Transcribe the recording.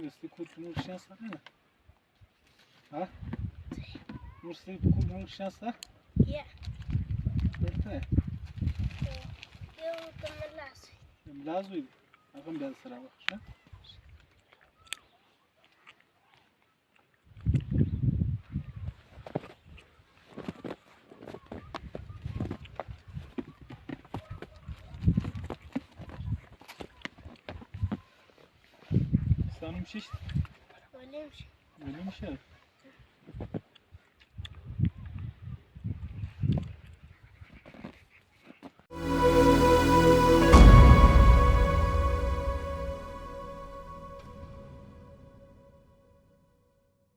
este continuă și asta, nu? Ha? Nu este continuă și asta? Yeah. Perfect. Eu că mă las. Îmi lazui. Acum de să rău, așa? Să nu-mi șești? Olim și. Venim și el.